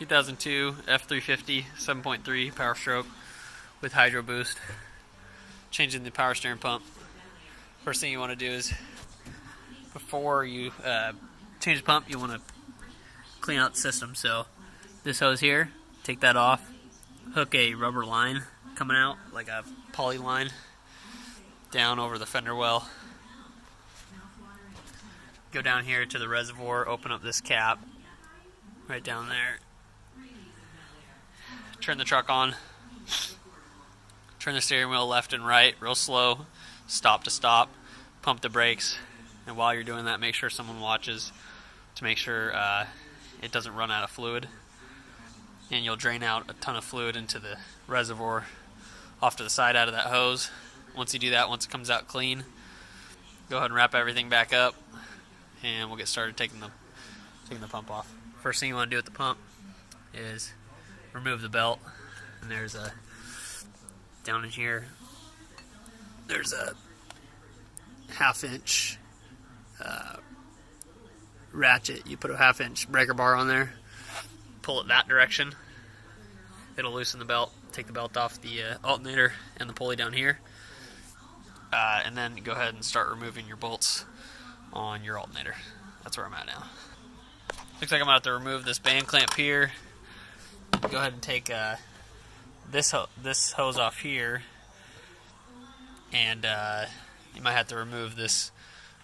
2002 F350 7.3 Powerstroke with hydro boost. Changing the power steering pump. First thing you want to do is, before you change the pump, you want to clean out the system. So this hose here, take that off, hook a rubber line coming out, like a poly line, down over the fender well. Go down here to the reservoir, open up this cap, right down there. Turn the truck on. Turn the steering wheel left and right, real slow, stop to stop, pump the brakes, and while you're doing that, make sure someone watches to make sure it doesn't run out of fluid. And you'll drain out a ton of fluid into the reservoir off to the side out of that hose. Once you do that, once it comes out clean, go ahead and wrap everything back up, and we'll get started taking the pump off. First thing you want to do with the pump is remove the belt, and there's a down in here, there's a 1/2 inch ratchet. You put a 1/2 inch breaker bar on there, pull it that direction, it'll loosen the belt. Take the belt off the alternator and the pulley down here, and then go ahead and start removing your bolts on your alternator. That's where I'm at now. Looks like I'm going to have to remove this band clamp here. Go ahead and take this hose off here, and you might have to remove this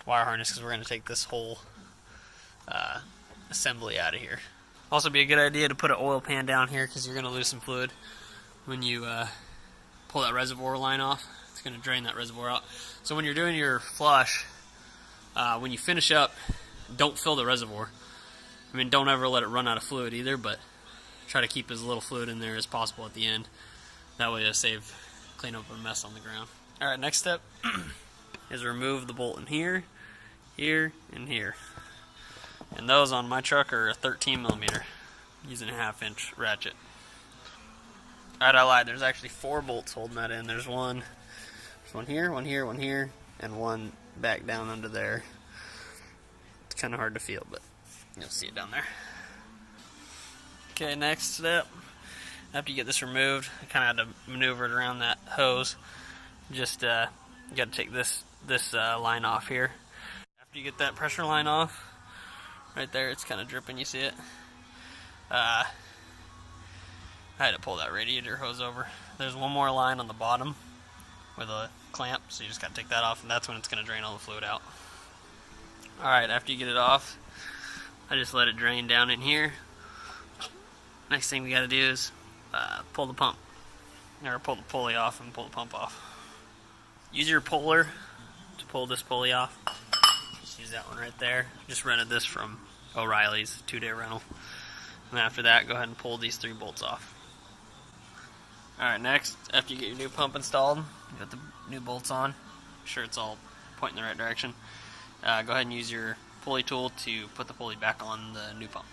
wire harness because we're going to take this whole assembly out of here. Also, be a good idea to put an oil pan down here because you're going to lose some fluid when you pull that reservoir line off. It's going to drain that reservoir out. So when you're doing your flush, when you finish up, don't fill the reservoir. I mean, don't ever let it run out of fluid either, but try to keep as little fluid in there as possible at the end. That way it'll clean up a mess on the ground. Alright, next step is remove the bolt in here, here, and here. And those on my truck are a 13mm, using a 1/2 inch ratchet. Alright, I lied. There's actually 4 bolts holding that in. There's one here, one here, one here, and one back down under there. It's kind of hard to feel, but you'll see it down there. Okay, next step, after you get this removed, I kind of had to maneuver it around that hose. Just you got to take this line off here. After you get that pressure line off, right there, it's kind of dripping, you see it? I had to pull that radiator hose over. There's one more line on the bottom with a clamp, so you just got to take that off, and that's when it's going to drain all the fluid out. Alright, after you get it off, I just let it drain down in here. Next thing we got to do is pull the pump, or pull the pulley off and pull the pump off. Use your puller to pull this pulley off. Just use that one right there. Just rented this from O'Reilly's, 2-day rental. And after that, go ahead and pull these 3 bolts off. Alright, next, after you get your new pump installed, you got the new bolts on. Make sure it's all pointing in the right direction. Go ahead and use your pulley tool to put the pulley back on the new pump.